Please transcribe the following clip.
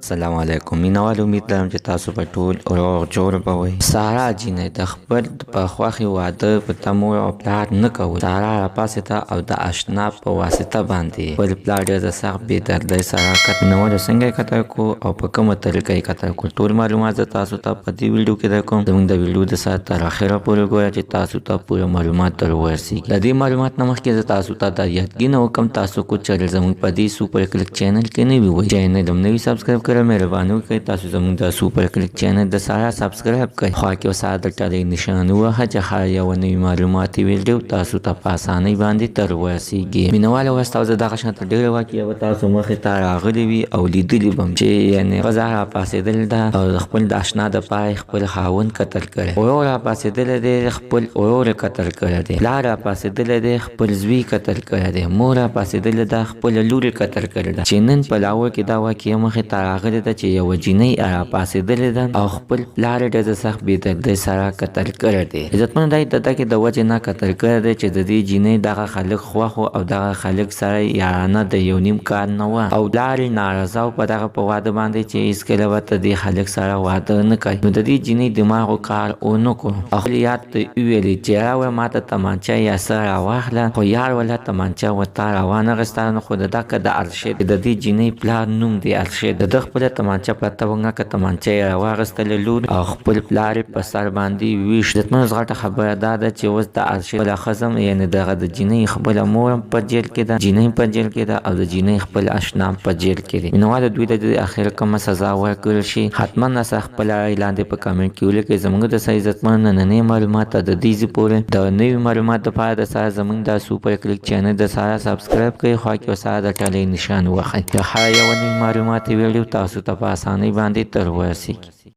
السلام علیکم مینوال امید لرم چې تاسو په ټول روغ جوړ به وئ. سارا جینۍ د خپل په خوښې واده په تمو او پلار نه کول. سارا راپاڅېده او د اشنا په واسطه باندې خپل پلار ډېر د سخت بې دردۍ سره کتل. مینوالو څنګه یې کتل کړو او په کومه طریقه یې کتل کړو ټول معلومات زه تاسو ته په دې ویډیو کې درکوم. زموږ د ویډیو د سره تر اخره پورې ګوره چې تاسو ته پوره معلومات در ورسیږي. د دې معلومات نه مخکې زه تاسو ته دا یادګي وکړم تاسو کو چینل زموږ په دې سوپر کلیک چینل کې نوي وئ چینل هم نوي سبسکرایب کړئ مهرباني وکړئ تاسو زموږ د سوپر کلیک چینل د سارا سبسکرایب کړئ خوا کې سره د ټلۍ نشان ووهه چې هر یوه نوي معلوماتي ویډیو تاسو ته په اسانۍ باندې تر ورسیږي. مینهوالو وستا زه دغه شانته ډېرې واقعې به تاسو مخې ته راغلي وي او لیدلي به م چې یعنې ښځه راپاڅېدلې ده او د خپل د اشنا دپاره خپل خاوند قتل کړی، ورور راپاڅېدلی دی خپل ورور یې قتل کړی دی، پلار راپاڅېدلی دی خپل زوی قتل کړی دی، مور راپاڅېدلې ده خپل لور یې قتل کړې ده. چې نن په لاهور کې دا واقعه مخې ته راغلې ده چې یوه جینۍ راپاڅېدلې ده او خپل پلار یې ډېر سخت بېدردۍ سره قتل کړی دی. عزتمنو دا یې د دغې د وجې نه قتل کړی دی چې د دې جینۍ دغه خلک خوښ و او دغه خلک سره یارانه د یو نیم کال نه وه او پلار یې ناراضه و په دغه په واده باندې چې هېڅکله به د دې خلک سره واده نه کوي. نو د دې جینۍ دماغو کار ونه کړو او خپل یار ته وویلې چې راوړه ما ته تمانچه یا څه راواخله، خو یار ولا تمانچه ورته راوانغسته نو خو د دغه د ارشد د دې جینۍ پلار نوم دی ارشد. د ده خپله تمانچه پرته وه که تمانچه یې راواغېستله لور او خپل پلار یې په سر باندې ویښ. عزتمنو زغټه خبره دا ده چې اوس د ارشد خپله ښځه یعنې دغه د جینۍ خپله مور هم په جیل کې ده، جینۍ په جیل کې ده او د جینۍ خپل اشنا هم په جیل کې دی. مینهوالو دوی ته د اخر کومه سزا ورکړل شي حتما نسه خپله رایې لاندې په کامنټ کې ولیکئ. زموږ د سره عزتمنو نننۍ معلومات د دې ځای پورې د نوي معلومات دپاره د سره زموږ د سوپر کلیک چینل د سره سبسکرایب کړئ خوا کې سره د ټلۍ نشان ووهئ چې هر یوه نوي معلوماتي ویډیو تاسو ته په اسانۍ باندې تر ورسیږي.